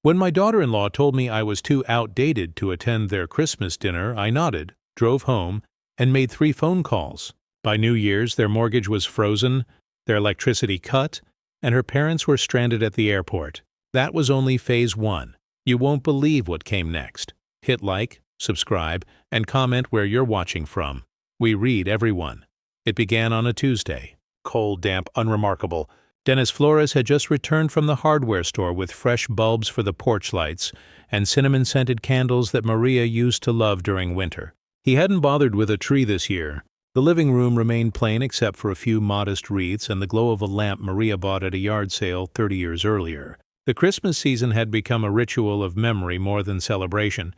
When my daughter-in-law told me I was too outdated to attend their Christmas dinner, I nodded, drove home, and made 3 phone calls. By New Year's, their mortgage was frozen, their electricity cut, and her parents were stranded at the airport. That was only phase 1. You won't believe what came next. Hit like, subscribe, and comment where you're watching from. We read everyone. It began on a Tuesday. Cold, damp, unremarkable. Dennis Flores had just returned from the hardware store with fresh bulbs for the porch lights and cinnamon-scented candles that Maria used to love during winter. He hadn't bothered with a tree this year. The living room remained plain except for a few modest wreaths and the glow of a lamp Maria bought at a yard sale 30 years earlier. The Christmas season had become a ritual of memory more than celebration,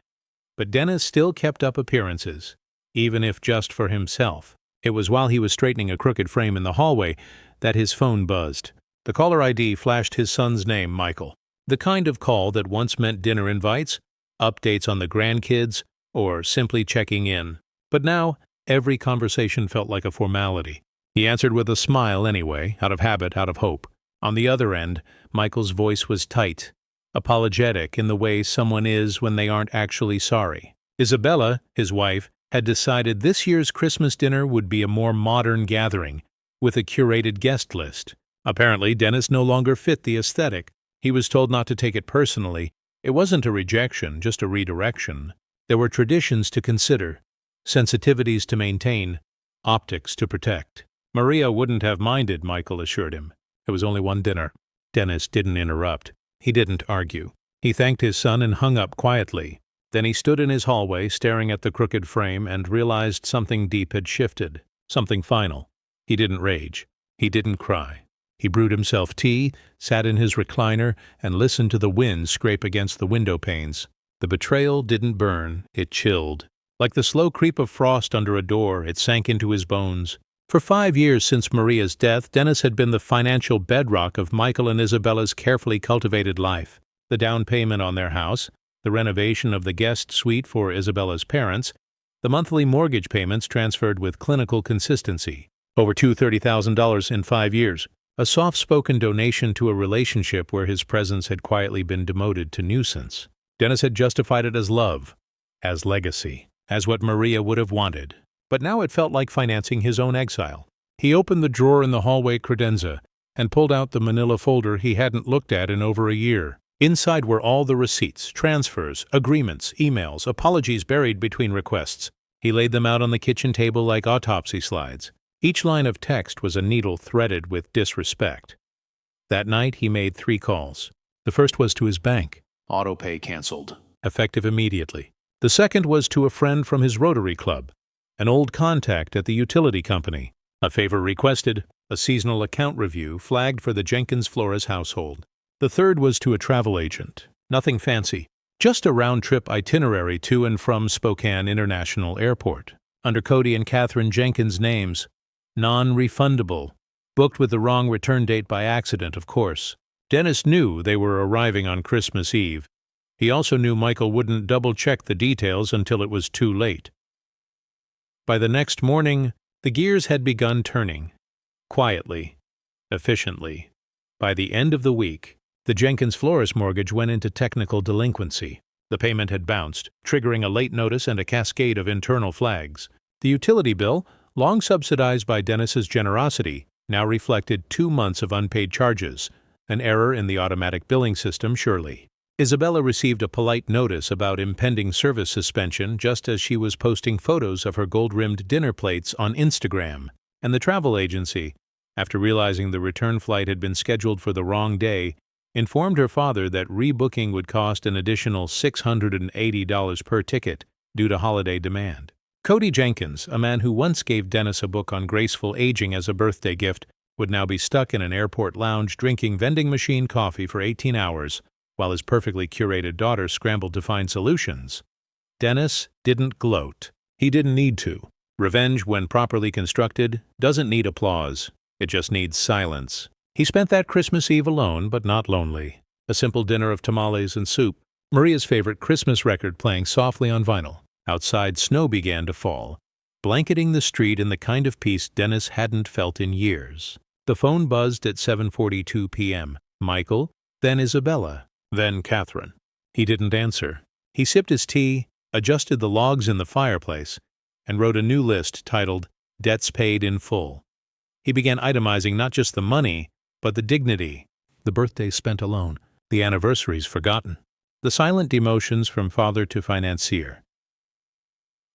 but Dennis still kept up appearances, even if just for himself. It was while he was straightening a crooked frame in the hallway that his phone buzzed. The caller ID flashed his son's name, Michael. The kind of call that once meant dinner invites, updates on the grandkids, or simply checking in. But now, every conversation felt like a formality. He answered with a smile anyway, out of habit, out of hope. On the other end, Michael's voice was tight, apologetic in the way someone is when they aren't actually sorry. Isabella, his wife, had decided this year's Christmas dinner would be a more modern gathering, with a curated guest list. Apparently, Dennis no longer fit the aesthetic. He was told not to take it personally. It wasn't a rejection, just a redirection. There were traditions to consider, sensitivities to maintain, optics to protect. Maria wouldn't have minded, Michael assured him. It was only one dinner. Dennis didn't interrupt. He didn't argue. He thanked his son and hung up quietly. Then he stood in his hallway, staring at the crooked frame, and realized something deep had shifted, something final. He didn't rage. He didn't cry. He brewed himself tea, sat in his recliner, and listened to the wind scrape against the window panes. The betrayal didn't burn, it chilled. Like the slow creep of frost under a door, it sank into his bones. For 5 years since Maria's death, Dennis had been the financial bedrock of Michael and Isabella's carefully cultivated life. The down payment on their house, the renovation of the guest suite for Isabella's parents, the monthly mortgage payments transferred with clinical consistency. Over $230,000 in 5 years. A soft-spoken donation to a relationship where his presence had quietly been demoted to nuisance. Dennis had justified it as love, as legacy, as what Maria would have wanted. But now it felt like financing his own exile. He opened the drawer in the hallway credenza and pulled out the manila folder he hadn't looked at in over a year. Inside were all the receipts, transfers, agreements, emails, apologies buried between requests. He laid them out on the kitchen table like autopsy slides. Each line of text was a needle threaded with disrespect. That night he made 3 calls. The first was to his bank. Autopay canceled. Effective immediately. The second was to a friend from his Rotary Club, an old contact at the utility company. A favor requested, a seasonal account review flagged for the Jenkins-Flores household. The third was to a travel agent. Nothing fancy. Just a round-trip itinerary to and from Spokane International Airport. Under Cody and Catherine Jenkins' names. Non-refundable. Booked with the wrong return date by accident, of course. Dennis knew they were arriving on Christmas Eve. He also knew Michael wouldn't double-check the details until it was too late. By the next morning, the gears had begun turning. Quietly. Efficiently. By the end of the week, the Jenkins-Flores mortgage went into technical delinquency. The payment had bounced, triggering a late notice and a cascade of internal flags. The utility bill, long subsidized by Dennis's generosity, now reflected 2 months of unpaid charges, an error in the automatic billing system, surely. Isabella received a polite notice about impending service suspension just as she was posting photos of her gold-rimmed dinner plates on Instagram, and the travel agency, after realizing the return flight had been scheduled for the wrong day, informed her father that rebooking would cost an additional $680 per ticket due to holiday demand. Cody Jenkins, a man who once gave Dennis a book on graceful aging as a birthday gift, would now be stuck in an airport lounge drinking vending machine coffee for 18 hours, while his perfectly curated daughter scrambled to find solutions. Dennis didn't gloat. He didn't need to. Revenge, when properly constructed, doesn't need applause. It just needs silence. He spent that Christmas Eve alone, but not lonely. A simple dinner of tamales and soup, Maria's favorite Christmas record playing softly on vinyl. Outside, snow began to fall, blanketing the street in the kind of peace Dennis hadn't felt in years. The phone buzzed at 7:42 p.m. Michael, then Isabella. Then Catherine. He didn't answer. He sipped his tea, adjusted the logs in the fireplace, and wrote a new list titled Debts Paid in Full. He began itemizing not just the money, but the dignity, the birthdays spent alone, the anniversaries forgotten, the silent demotions from father to financier.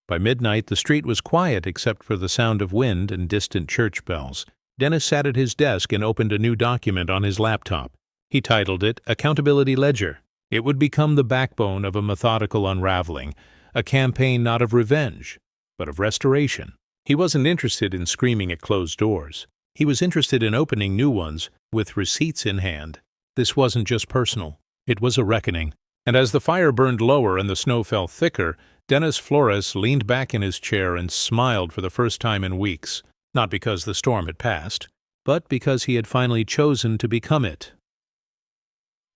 By midnight, the street was quiet except for the sound of wind and distant church bells. Dennis sat at his desk and opened a new document on his laptop. He titled it Accountability Ledger. It would become the backbone of a methodical unraveling, a campaign not of revenge, but of restoration. He wasn't interested in screaming at closed doors. He was interested in opening new ones with receipts in hand. This wasn't just personal. It was a reckoning. And as the fire burned lower and the snow fell thicker, Dennis Flores leaned back in his chair and smiled for the first time in weeks, not because the storm had passed, but because he had finally chosen to become it.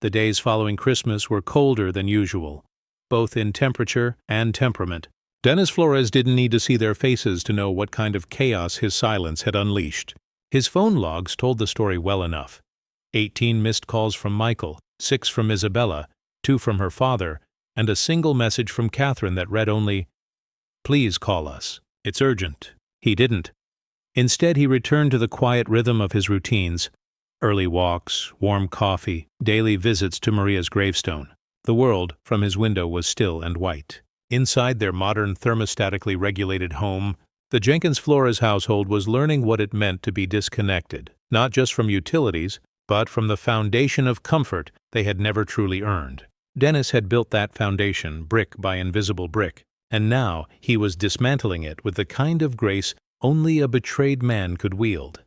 The days following Christmas were colder than usual, both in temperature and temperament. Dennis Flores didn't need to see their faces to know what kind of chaos his silence had unleashed. His phone logs told the story well enough. 18 missed calls from Michael, 6 from Isabella, 2 from her father, and a single message from Catherine that read only, "Please call us. It's urgent." He didn't. Instead, he returned to the quiet rhythm of his routines: early walks, warm coffee, daily visits to Maria's gravestone. The world, from his window, was still and white. Inside their modern, thermostatically regulated home, the Jenkins-Flores household was learning what it meant to be disconnected, not just from utilities, but from the foundation of comfort they had never truly earned. Dennis had built that foundation brick by invisible brick, and now he was dismantling it with the kind of grace only a betrayed man could wield.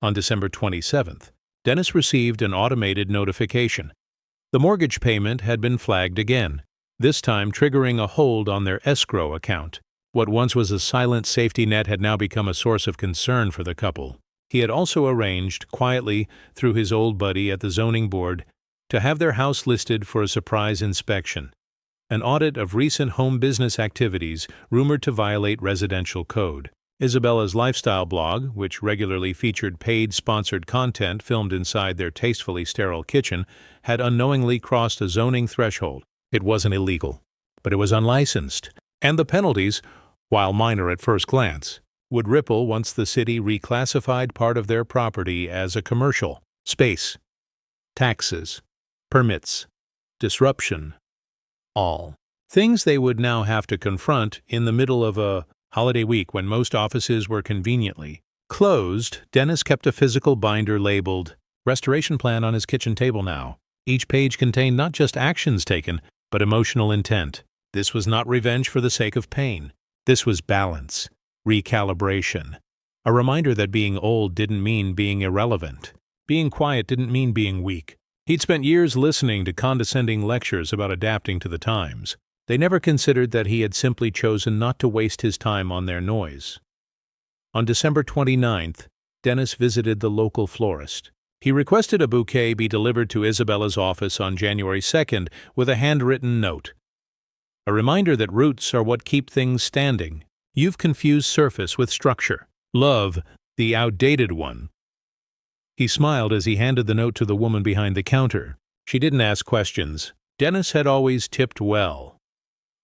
On December 27th, Dennis received an automated notification. The mortgage payment had been flagged again, this time triggering a hold on their escrow account. What once was a silent safety net had now become a source of concern for the couple. He had also arranged, quietly through his old buddy at the zoning board, to have their house listed for a surprise inspection, an audit of recent home business activities rumored to violate residential code. Isabella's lifestyle blog, which regularly featured paid sponsored content filmed inside their tastefully sterile kitchen, had unknowingly crossed a zoning threshold. It wasn't illegal, but it was unlicensed, and the penalties, while minor at first glance, would ripple once the city reclassified part of their property as a commercial space. Taxes, permits, disruption, all things they would now have to confront in the middle of a holiday week when most offices were conveniently closed. Dennis kept a physical binder labeled Restoration Plan on his kitchen table now. Each page contained not just actions taken, but emotional intent. This was not revenge for the sake of pain. This was balance, recalibration, a reminder that being old didn't mean being irrelevant. Being quiet didn't mean being weak. He'd spent years listening to condescending lectures about adapting to the times. They never considered that he had simply chosen not to waste his time on their noise. On December 29th, Dennis visited the local florist. He requested a bouquet be delivered to Isabella's office on January 2nd with a handwritten note. A reminder that roots are what keep things standing. You've confused surface with structure. Love, the outdated one. He smiled as he handed the note to the woman behind the counter. She didn't ask questions. Dennis had always tipped well.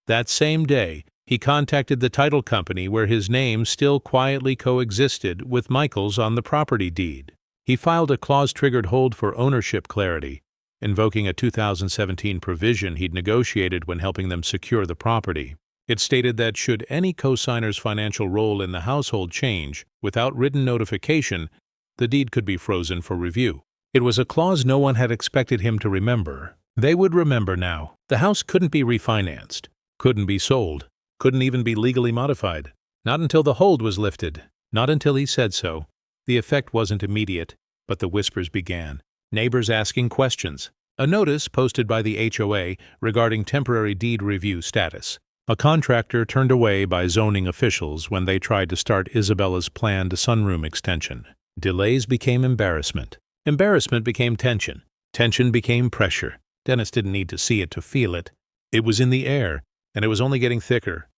That same day, he contacted the title company where his name still quietly coexisted with Michael's on the property deed. He filed a clause-triggered hold for ownership clarity, invoking a 2017 provision he'd negotiated when helping them secure the property. It stated that should any co-signer's financial role in the household change without written notification, the deed could be frozen for review. It was a clause no one had expected him to remember. They would remember now. The house couldn't be refinanced, couldn't be sold, couldn't even be legally modified. Not until the hold was lifted, not until he said so. The effect wasn't immediate, but the whispers began. Neighbors asking questions. A notice posted by the HOA regarding temporary deed review status. A contractor turned away by zoning officials when they tried to start Isabella's planned sunroom extension. Delays became embarrassment. Embarrassment became tension. Tension became pressure. Dennis didn't need to see it to feel it. It was in the air, and it was only getting thicker.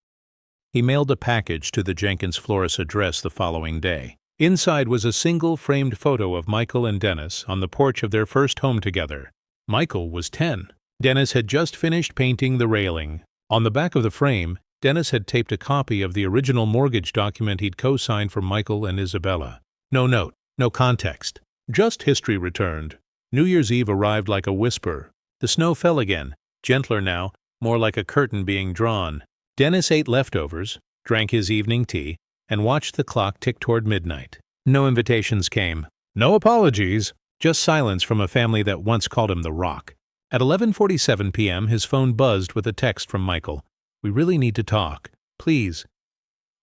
He mailed a package to the Jenkins-Flores address the following day. Inside was a single framed photo of Michael and Dennis on the porch of their first home together. Michael was 10. Dennis had just finished painting the railing. On the back of the frame, Dennis had taped a copy of the original mortgage document he'd co-signed for Michael and Isabella. No note, no context. Just history returned. New Year's Eve arrived like a whisper. The snow fell again, gentler now, more like a curtain being drawn. Dennis ate leftovers, drank his evening tea, and watched the clock tick toward midnight. No invitations came. No apologies. Just silence from a family that once called him the Rock. At 11:47 p.m., his phone buzzed with a text from Michael. "We really need to talk. Please."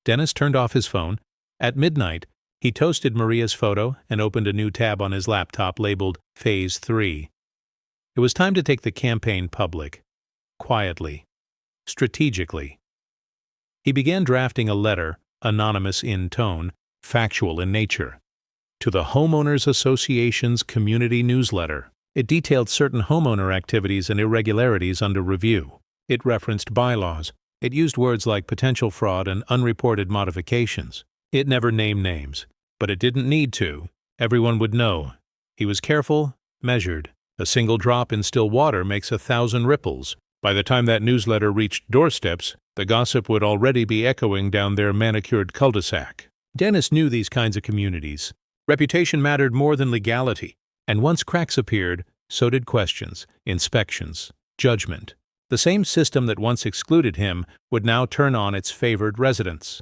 Dennis turned off his phone. At midnight, he toasted Maria's photo and opened a new tab on his laptop labeled Phase 3. It was time to take the campaign public. Quietly. Strategically. He began drafting a letter, anonymous in tone, factual in nature, to the Homeowners Association's community newsletter. It detailed certain homeowner activities and irregularities under review. It referenced bylaws. It used words like potential fraud and unreported modifications. It never named names, but it didn't need to. Everyone would know. He was careful, measured. A single drop in still water makes 1,000 ripples. By the time that newsletter reached doorsteps, the gossip would already be echoing down their manicured cul-de-sac. Dennis knew these kinds of communities. Reputation mattered more than legality. And once cracks appeared, so did questions, inspections, judgment. The same system that once excluded him would now turn on its favored residents.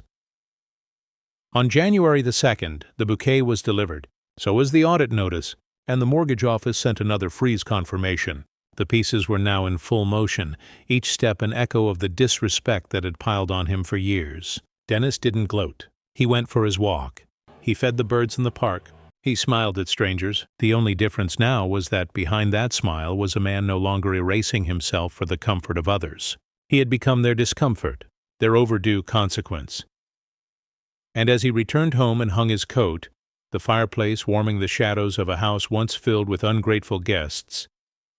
On January the 2nd, the bouquet was delivered. So was the audit notice, and the mortgage office sent another freeze confirmation. The pieces were now in full motion, each step an echo of the disrespect that had piled on him for years. Dennis didn't gloat. He went for his walk. He fed the birds in the park. He smiled at strangers. The only difference now was that behind that smile was a man no longer erasing himself for the comfort of others. He had become their discomfort, their overdue consequence. And as he returned home and hung his coat, the fireplace warming the shadows of a house once filled with ungrateful guests,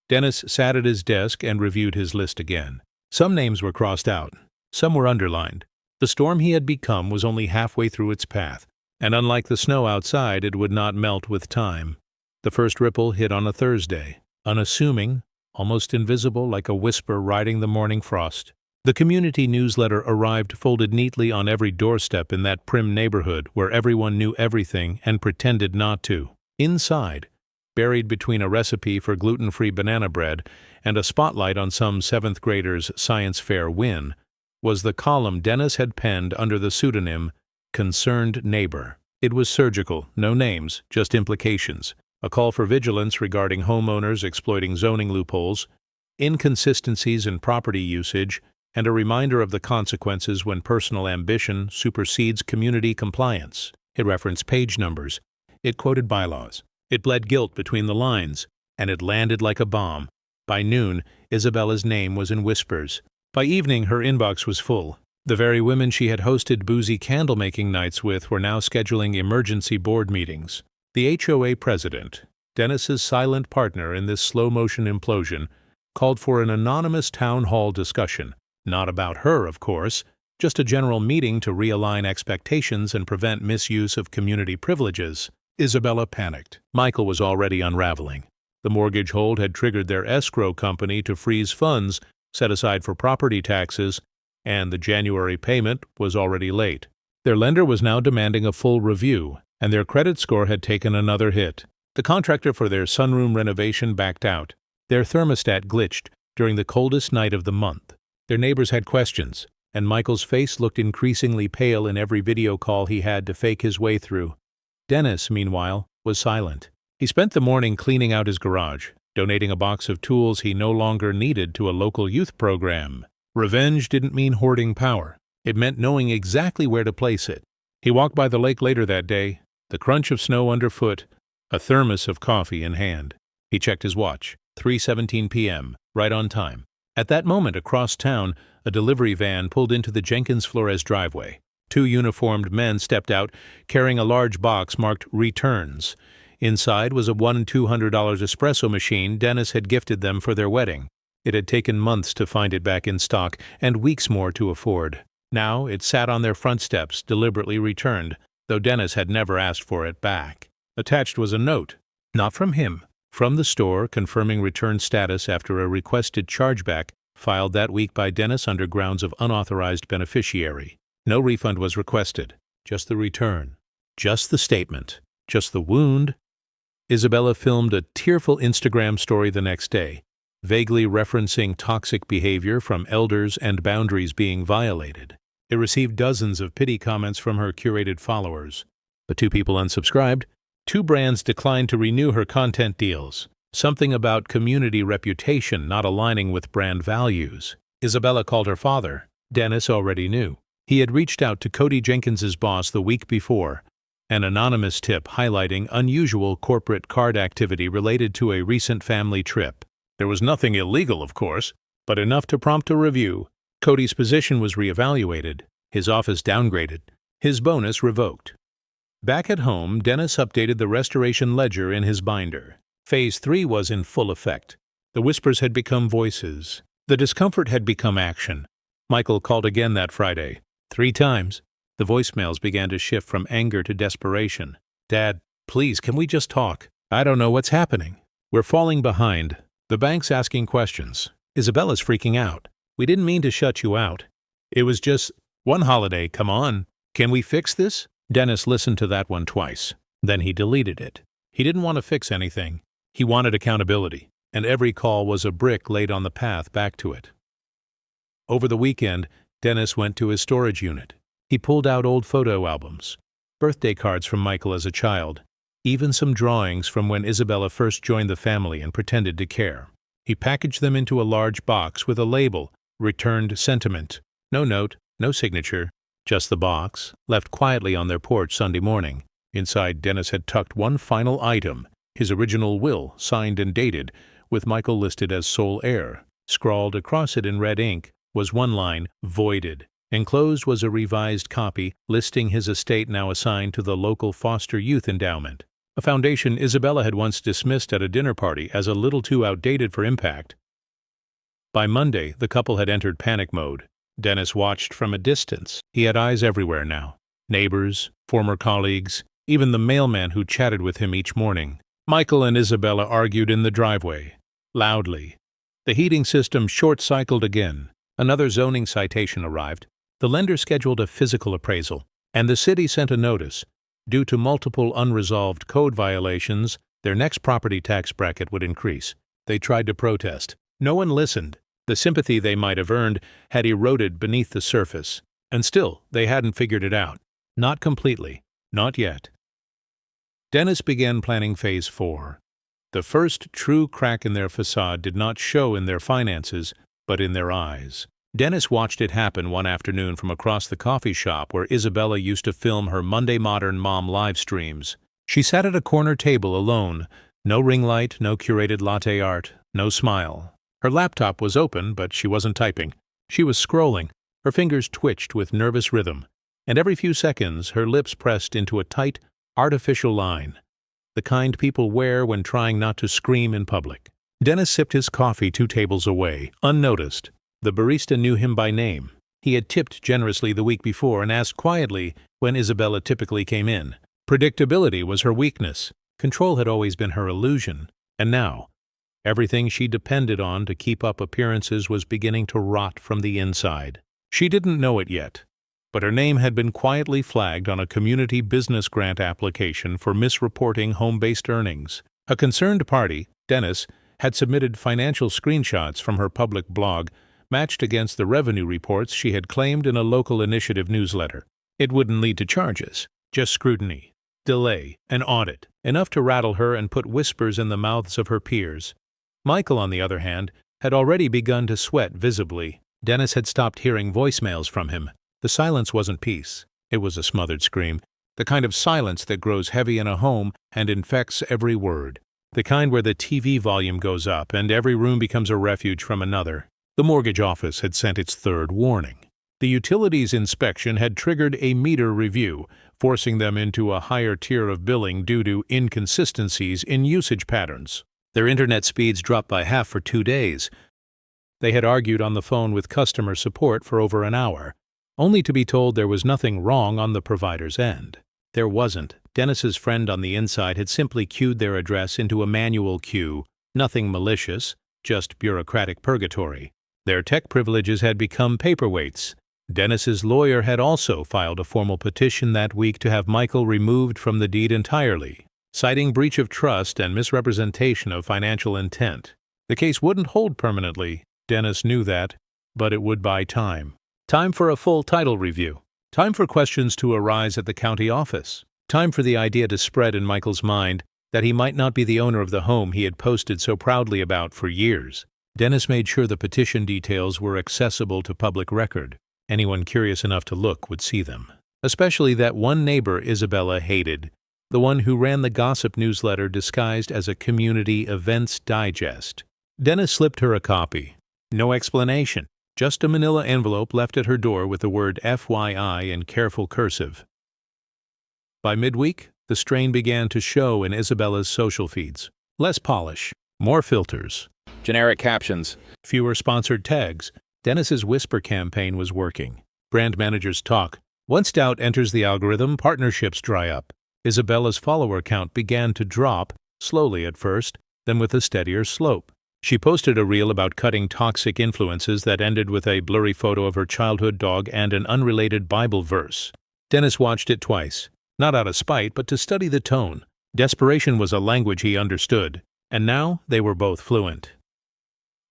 Dennis sat at his desk and reviewed his list again. Some names were crossed out. Some were underlined. The storm he had become was only halfway through its path, and unlike the snow outside, it would not melt with time. The first ripple hit on a Thursday, unassuming, almost invisible like a whisper riding the morning frost. The community newsletter arrived folded neatly on every doorstep in that prim neighborhood where everyone knew everything and pretended not to. Inside, buried between a recipe for gluten-free banana bread and a spotlight on some 7th grader's science fair win, was the column Dennis had penned under the pseudonym Concerned Neighbor. It was surgical, no names, just implications. A call for vigilance regarding homeowners exploiting zoning loopholes, inconsistencies in property usage, and a reminder of the consequences when personal ambition supersedes community compliance. It referenced page numbers. It quoted bylaws. It bled guilt between the lines, and it landed like a bomb. By noon, Isabella's name was in whispers. By evening, her inbox was full. The very women she had hosted boozy candle-making nights with were now scheduling emergency board meetings. The HOA president, Dennis's silent partner in this slow-motion implosion, called for an anonymous town hall discussion. Not about her, of course, just a general meeting to realign expectations and prevent misuse of community privileges. Isabella panicked. Michael was already unraveling. The mortgage hold had triggered their escrow company to freeze funds set aside for property taxes, and the January payment was already late. Their lender was now demanding a full review, and their credit score had taken another hit. The contractor for their sunroom renovation backed out. Their thermostat glitched during the coldest night of the month. Their neighbors had questions, and Michael's face looked increasingly pale in every video call he had to fake his way through. Dennis, meanwhile, was silent. He spent the morning cleaning out his garage, donating a box of tools he no longer needed to a local youth program. Revenge didn't mean hoarding power. It meant knowing exactly where to place it. He walked by the lake later that day, the crunch of snow underfoot, a thermos of coffee in hand. He checked his watch. 3:17 p.m., right on time. At that moment, across town, a delivery van pulled into the Jenkins Flores driveway. 2 uniformed men stepped out, carrying a large box marked Returns. Inside was a $100 and $200 espresso machine Dennis had gifted them for their wedding. It had taken months to find it back in stock and weeks more to afford. Now it sat on their front steps, deliberately returned, though Dennis had never asked for it back. Attached was a note. Not from him. from the store confirming return status after a requested chargeback filed that week by Dennis under grounds of unauthorized beneficiary. No refund was requested, just the return, just the statement, just the wound. Isabella filmed a tearful Instagram story the next day, vaguely referencing toxic behavior from elders and boundaries being violated. It received dozens of pity comments from her curated followers. But 2 people unsubscribed. 2 brands declined to renew her content deals. Something about community reputation not aligning with brand values. Isabella called her father. Dennis already knew. He had reached out to Cody Jenkins's boss the week before, an anonymous tip highlighting unusual corporate card activity related to a recent family trip. There was nothing illegal, of course, but enough to prompt a review. Cody's position was reevaluated, his office downgraded, his bonus revoked. Back at home, Dennis updated the restoration ledger in his binder. Phase 3 was in full effect. The whispers had become voices. The discomfort had become action. Michael called again that Friday. 3 times. The voicemails began to shift from anger to desperation. "Dad, please, can we just talk? I don't know what's happening. We're falling behind. The bank's asking questions. Isabella's freaking out. We didn't mean to shut you out. It was just one holiday, come on. Can we fix this?" Dennis listened to that one twice. Then he deleted it. He didn't want to fix anything. He wanted accountability, and every call was a brick laid on the path back to it. Over the weekend, Dennis went to his storage unit. He pulled out old photo albums, birthday cards from Michael as a child, even some drawings from when Isabella first joined the family and pretended to care. He packaged them into a large box with a label, "Returned Sentiment." No note, no signature, just the box, left quietly on their porch Sunday morning. Inside, Dennis had tucked one final item, his original will, signed and dated, with Michael listed as sole heir. Scrawled across it in red ink was one line, "Voided." Enclosed was a revised copy listing his estate now assigned to the local foster youth endowment, a foundation Isabella had once dismissed at a dinner party as a little too outdated for impact. By Monday, the couple had entered panic mode. Dennis watched from a distance. He had eyes everywhere now. Neighbors, former colleagues, even the mailman who chatted with him each morning. Michael and Isabella argued in the driveway, loudly. The heating system short-cycled again. Another zoning citation arrived. The lender scheduled a physical appraisal, and the city sent a notice. Due to multiple unresolved code violations, their next property tax bracket would increase. They tried to protest. No one listened. The sympathy they might have earned had eroded beneath the surface. And still, they hadn't figured it out. Not completely. Not yet. Dennis began planning Phase 4. The first true crack in their facade did not show in their finances, but in their eyes. Dennis watched it happen one afternoon from across the coffee shop where Isabella used to film her Monday Modern Mom live streams. She sat at a corner table alone. No ring light, no curated latte art, no smile. Her laptop was open, but she wasn't typing. She was scrolling. Her fingers twitched with nervous rhythm, and every few seconds her lips pressed into a tight, artificial line, the kind people wear when trying not to scream in public. Dennis sipped his coffee 2 tables away, unnoticed. The barista knew him by name. He had tipped generously the week before and asked quietly when Isabella typically came in. Predictability was her weakness. Control had always been her illusion. And now, everything she depended on to keep up appearances was beginning to rot from the inside. She didn't know it yet, but her name had been quietly flagged on a community business grant application for misreporting home-based earnings. A concerned party, Dennis, had submitted financial screenshots from her public blog matched against the revenue reports she had claimed in a local initiative newsletter. It wouldn't lead to charges, just scrutiny, delay, an audit, enough to rattle her and put whispers in the mouths of her peers. Michael, on the other hand, had already begun to sweat visibly. Dennis had stopped hearing voicemails from him. The silence wasn't peace. It was a smothered scream, the kind of silence that grows heavy in a home and infects every word, the kind where the TV volume goes up and every room becomes a refuge from another. The mortgage office had sent its 3rd warning. The utilities inspection had triggered a meter review, forcing them into a higher tier of billing due to inconsistencies in usage patterns. Their internet speeds dropped by half for 2 days. They had argued on the phone with customer support for over an hour, only to be told there was nothing wrong on the provider's end. There wasn't. Dennis's friend on the inside had simply cued their address into a manual queue, nothing malicious, just bureaucratic purgatory. Their tech privileges had become paperweights. Dennis's lawyer had also filed a formal petition that week to have Michael removed from the deed entirely, citing breach of trust and misrepresentation of financial intent. The case wouldn't hold permanently. Dennis knew that, but it would buy time. Time for a full title review. Time for questions to arise at the county office. Time for the idea to spread in Michael's mind that he might not be the owner of the home he had posted so proudly about for years. Dennis made sure the petition details were accessible to public record. Anyone curious enough to look would see them. Especially that one neighbor Isabella hated, the one who ran the gossip newsletter disguised as a community events digest. Dennis slipped her a copy. No explanation, just a manila envelope left at her door with the word FYI in careful cursive. By midweek, the strain began to show in Isabella's social feeds. Less polish, more filters, generic captions, fewer sponsored tags. Dennis's whisper campaign was working. Brand managers talk. Once doubt enters the algorithm, partnerships dry up. Isabella's follower count began to drop, slowly at first, then with a steadier slope. She posted a reel about cutting toxic influences that ended with a blurry photo of her childhood dog and an unrelated Bible verse. Dennis watched it twice, not out of spite, but to study the tone. Desperation was a language he understood, and now they were both fluent.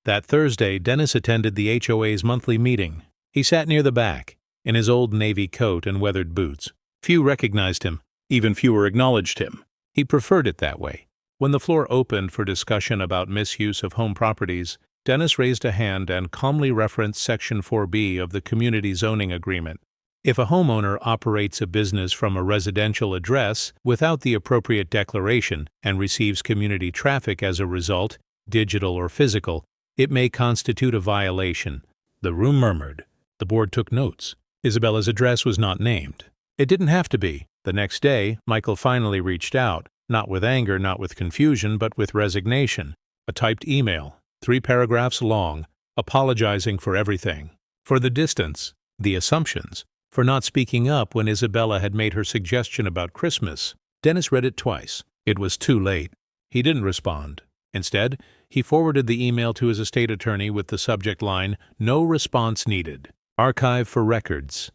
That Thursday, Dennis attended the HOA's monthly meeting. He sat near the back, in his old navy coat and weathered boots. Few recognized him, even fewer acknowledged him. He preferred it that way. When the floor opened for discussion about misuse of home properties, Dennis raised a hand and calmly referenced Section 4B of the Community Zoning Agreement. If a homeowner operates a business from a residential address without the appropriate declaration and receives community traffic as a result, digital or physical, it may constitute a violation. The room murmured. The board took notes. Isabella's address was not named. It didn't have to be. The next day, Michael finally reached out, not with anger, not with confusion, but with resignation. A typed email, 3 paragraphs long, apologizing for everything. For the distance, the assumptions, for not speaking up when Isabella had made her suggestion about Christmas. Dennis read it twice. It was too late. He didn't respond. Instead, he forwarded the email to his estate attorney with the subject line, "No response needed. Archive for records."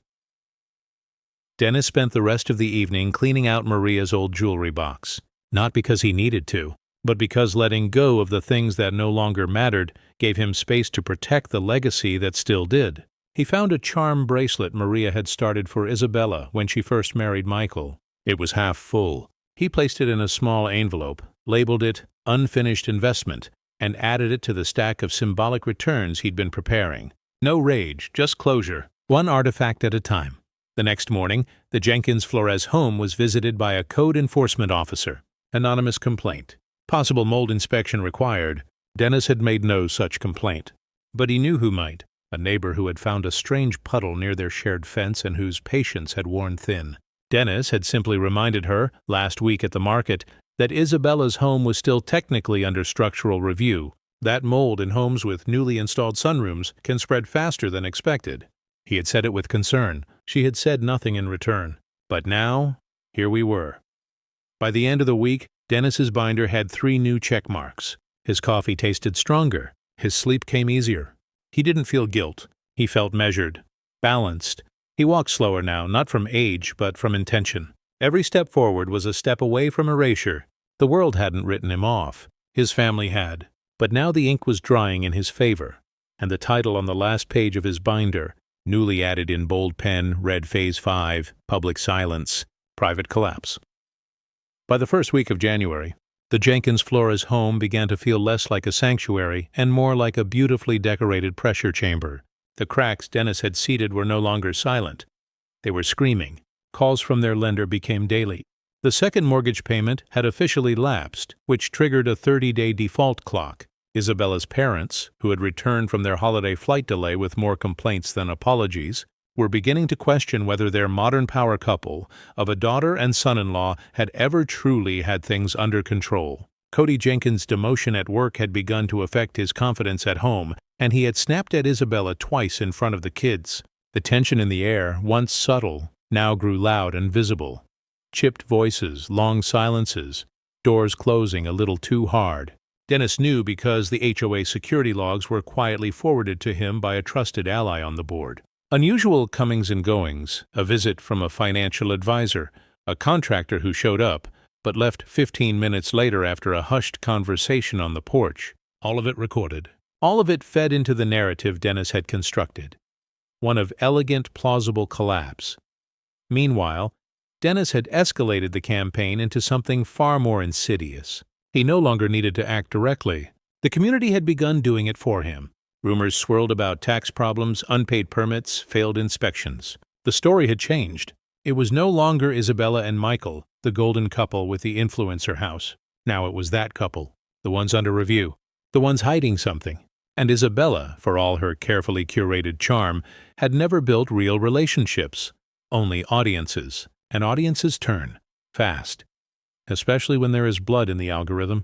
Dennis spent the rest of the evening cleaning out Maria's old jewelry box. Not because he needed to, but because letting go of the things that no longer mattered gave him space to protect the legacy that still did. He found a charm bracelet Maria had started for Isabella when she first married Michael. It was half full. He placed it in a small envelope, labeled it "Unfinished Investment," and added it to the stack of symbolic returns he'd been preparing. No rage, just closure, one artifact at a time. The next morning, the Jenkins-Flores home was visited by a code enforcement officer. Anonymous complaint. Possible mold inspection required. Dennis had made no such complaint. But he knew who might. A neighbor who had found a strange puddle near their shared fence and whose patience had worn thin. Dennis had simply reminded her, last week at the market, that Isabella's home was still technically under structural review. That mold in homes with newly installed sunrooms can spread faster than expected. He had said it with concern. She had said nothing in return. But now, here we were. By the end of the week, Dennis's binder had 3 new check marks. His coffee tasted stronger. His sleep came easier. He didn't feel guilt. He felt measured, balanced. He walked slower now, not from age, but from intention. Every step forward was a step away from erasure. The world hadn't written him off. His family had. But now the ink was drying in his favor, and the title on the last page of his binder, newly added in bold pen, read Phase 5, Public Silence, Private Collapse. By the first week of January, the Jenkins-Flores home began to feel less like a sanctuary and more like a beautifully decorated pressure chamber. The cracks Dennis had seeded were no longer silent. They were screaming. Calls from their lender became daily. The second mortgage payment had officially lapsed, which triggered a 30-day default clock. Isabella's parents, who had returned from their holiday flight delay with more complaints than apologies, were beginning to question whether their modern power couple of a daughter and son-in-law had ever truly had things under control. Cody Jenkins' demotion at work had begun to affect his confidence at home, and he had snapped at Isabella twice in front of the kids. The tension in the air, once subtle, now grew loud and visible. Chipped voices, long silences, doors closing a little too hard. Dennis knew because the HOA security logs were quietly forwarded to him by a trusted ally on the board. Unusual comings and goings, a visit from a financial advisor, a contractor who showed up, but left 15 minutes later after a hushed conversation on the porch. All of it recorded. All of it fed into the narrative Dennis had constructed. One of elegant, plausible collapse. Meanwhile, Dennis had escalated the campaign into something far more insidious. He no longer needed to act directly. The community had begun doing it for him. Rumors swirled about tax problems, unpaid permits, failed inspections. The story had changed. It was no longer Isabella and Michael, the golden couple with the influencer house. Now it was that couple, the ones under review, the ones hiding something. And Isabella, for all her carefully curated charm, had never built real relationships, only audiences. And audiences turn fast, especially when there is blood in the algorithm.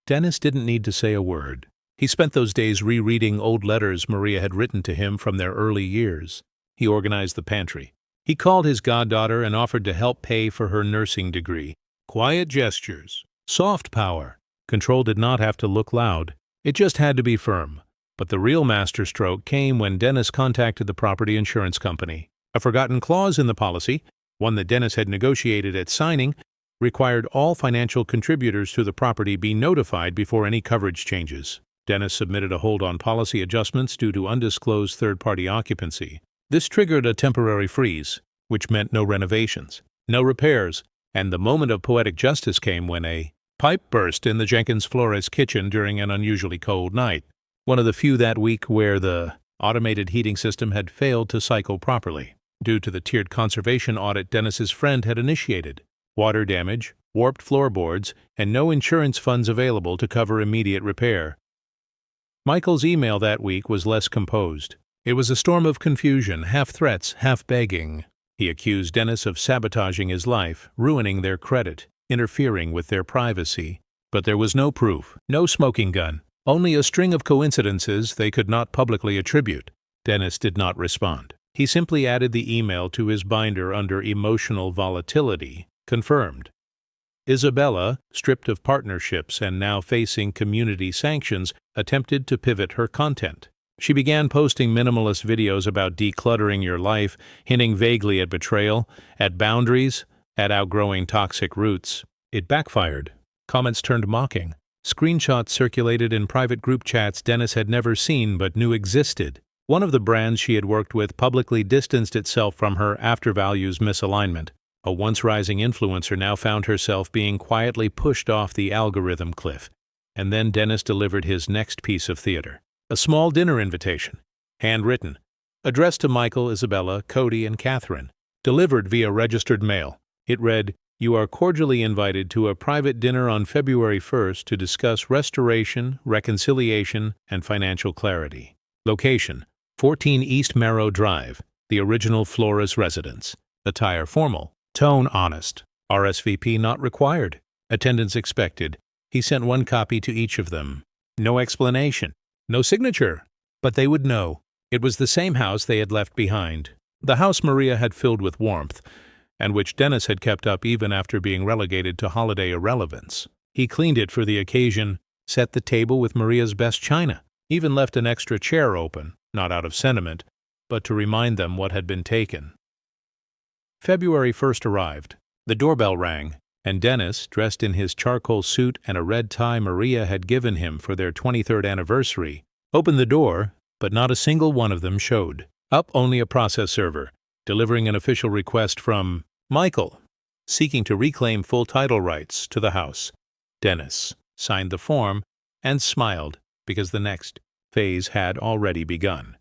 Dennis didn't need to say a word. He spent those days rereading old letters Maria had written to him from their early years. He organized the pantry. He called his goddaughter and offered to help pay for her nursing degree. Quiet gestures. Soft power. Control did not have to look loud. It just had to be firm. But the real masterstroke came when Dennis contacted the property insurance company. A forgotten clause in the policy, one that Dennis had negotiated at signing, required all financial contributors to the property be notified before any coverage changes. Dennis submitted a hold on policy adjustments due to undisclosed third-party occupancy. This triggered a temporary freeze, which meant no renovations, no repairs, and the moment of poetic justice came when a pipe burst in the Jenkins Flores kitchen during an unusually cold night, one of the few that week where the automated heating system had failed to cycle properly, due to the tiered conservation audit Dennis's friend had initiated. Water damage, warped floorboards, and no insurance funds available to cover immediate repair. Michael's email that week was less composed. It was a storm of confusion, half threats, half begging. He accused Dennis of sabotaging his life, ruining their credit, interfering with their privacy. But there was no proof, no smoking gun, only a string of coincidences they could not publicly attribute. Dennis did not respond. He simply added the email to his binder under emotional volatility. Confirmed. Isabella, stripped of partnerships and now facing community sanctions, attempted to pivot her content. She began posting minimalist videos about decluttering your life, hinting vaguely at betrayal, at boundaries, at outgrowing toxic roots. It backfired. Comments turned mocking. Screenshots circulated in private group chats Dennis had never seen but knew existed. One of the brands she had worked with publicly distanced itself from her after values misalignment. A once rising influencer now found herself being quietly pushed off the algorithm cliff. And then Dennis delivered his next piece of theater. A small dinner invitation, handwritten, addressed to Michael, Isabella, Cody, and Catherine, delivered via registered mail. It read, "You are cordially invited to a private dinner on February 1st to discuss restoration, reconciliation, and financial clarity. Location, 14 East Marrow Drive, the original Flores residence. Attire formal. Tone honest. RSVP not required. Attendance expected." He sent one copy to each of them. No explanation. No signature. But they would know. It was the same house they had left behind. The house Maria had filled with warmth, and which Dennis had kept up even after being relegated to holiday irrelevance. He cleaned it for the occasion, set the table with Maria's best china, even left an extra chair open, not out of sentiment, but to remind them what had been taken. February 1st arrived. The doorbell rang, and Dennis, dressed in his charcoal suit and a red tie Maria had given him for their 23rd anniversary, opened the door, but not a single one of them showed. Up only a process server, delivering an official request from Michael, seeking to reclaim full title rights to the house. Dennis signed the form and smiled because the next phase had already begun.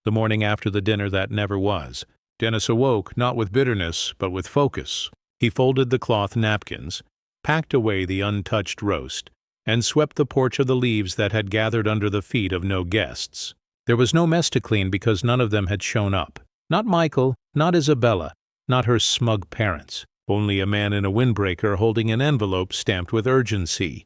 The morning after the dinner that never was, Dennis awoke not with bitterness but with focus. He folded the cloth napkins, packed away the untouched roast, and swept the porch of the leaves that had gathered under the feet of no guests. There was no mess to clean because none of them had shown up. Not Michael, not Isabella, not her smug parents. Only a man in a windbreaker holding an envelope stamped with urgency.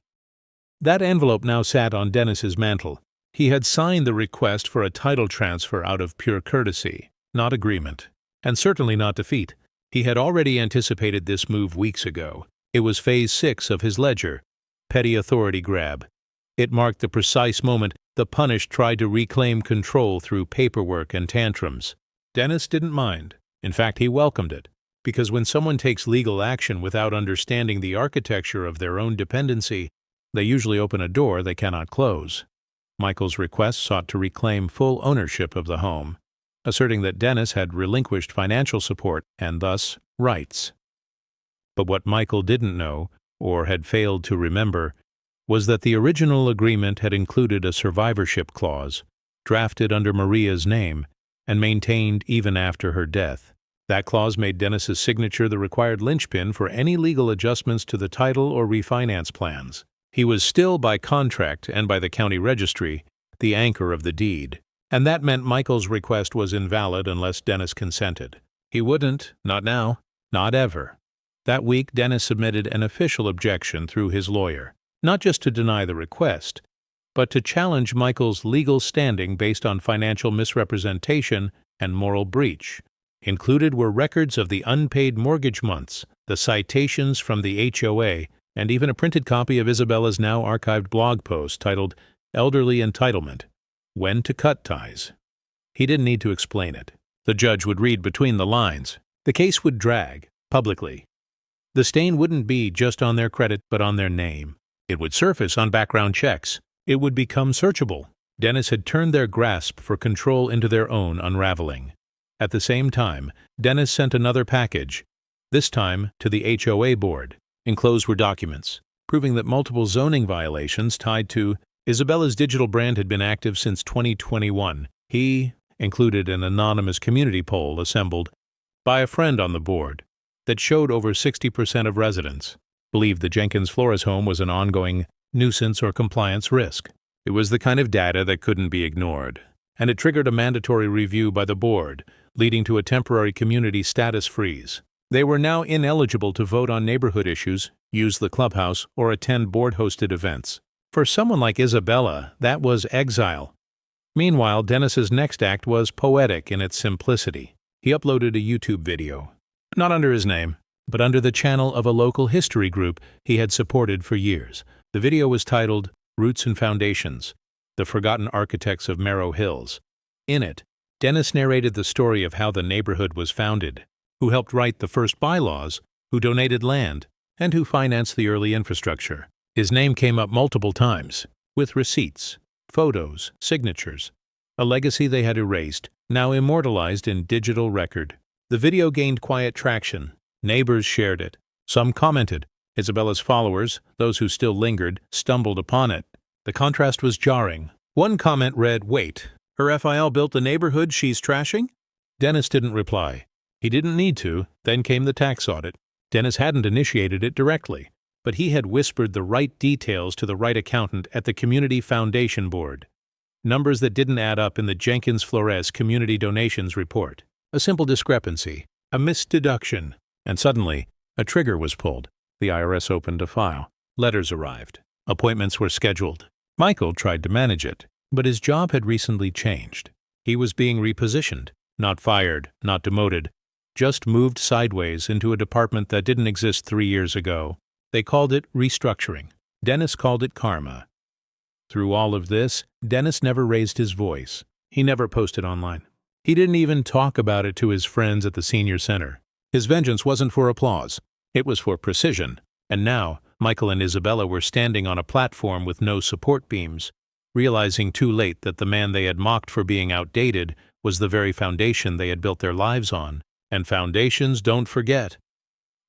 That envelope now sat on Dennis's mantel. He had signed the request for a title transfer out of pure courtesy, not agreement, and certainly not defeat. He had already anticipated this move weeks ago. It was phase 6 of his ledger, petty authority grab. It marked the precise moment the punished tried to reclaim control through paperwork and tantrums. Dennis didn't mind. In fact, he welcomed it, because when someone takes legal action without understanding the architecture of their own dependency, they usually open a door they cannot close. Michael's request sought to reclaim full ownership of the home, asserting that Dennis had relinquished financial support and thus rights. But what Michael didn't know, or had failed to remember, was that the original agreement had included a survivorship clause, drafted under Maria's name and maintained even after her death. That clause made Dennis's signature the required linchpin for any legal adjustments to the title or refinance plans. He was still, by contract and by the county registry, the anchor of the deed, and that meant Michael's request was invalid unless Dennis consented. He wouldn't, not now, not ever. That week, Dennis submitted an official objection through his lawyer, not just to deny the request, but to challenge Michael's legal standing based on financial misrepresentation and moral breach. Included were records of the unpaid mortgage months, the citations from the HOA, and even a printed copy of Isabella's now archived blog post titled Elderly Entitlement: When to Cut Ties. He didn't need to explain it. The judge would read between the lines. The case would drag, publicly. The stain wouldn't be just on their credit but on their name. It would surface on background checks. It would become searchable. Dennis had turned their grasp for control into their own unraveling. At the same time, Dennis sent another package, this time to the HOA board. Enclosed were documents, proving that multiple zoning violations tied to Isabella's digital brand had been active since 2021. He included an anonymous community poll assembled by a friend on the board that showed over 60% of residents believed the Jenkins Flores home was an ongoing nuisance or compliance risk. It was the kind of data that couldn't be ignored, and it triggered a mandatory review by the board, leading to a temporary community status freeze. They were now ineligible to vote on neighborhood issues, use the clubhouse, or attend board-hosted events. For someone like Isabella, that was exile. Meanwhile, Dennis's next act was poetic in its simplicity. He uploaded a YouTube video, not under his name, but under the channel of a local history group he had supported for years. The video was titled Roots and Foundations: The Forgotten Architects of Merrow Hills. In it, Dennis narrated the story of how the neighborhood was founded, who helped write the first bylaws, who donated land, and who financed the early infrastructure. His name came up multiple times, with receipts, photos, signatures, a legacy they had erased, now immortalized in digital record. The video gained quiet traction. Neighbors shared it. Some commented. Isabella's followers, those who still lingered, stumbled upon it. The contrast was jarring. One comment read, "Wait, her FIL built the neighborhood she's trashing?" Dennis didn't reply. He didn't need to. Then came the tax audit. Dennis hadn't initiated it directly, but he had whispered the right details to the right accountant at the Community Foundation Board. Numbers that didn't add up in the Jenkins Flores Community Donations Report. A simple discrepancy, a missed deduction, and suddenly, a trigger was pulled. The IRS opened a file. Letters arrived. Appointments were scheduled. Michael tried to manage it, but his job had recently changed. He was being repositioned, not fired, not demoted, just moved sideways into a department that didn't exist 3 years ago. They called it restructuring. Dennis called it karma. Through all of this, Dennis never raised his voice. He never posted online. He didn't even talk about it to his friends at the senior center. His vengeance wasn't for applause. It was for precision. And now, Michael and Isabella were standing on a platform with no support beams, realizing too late that the man they had mocked for being outdated was the very foundation they had built their lives on. And foundations don't forget.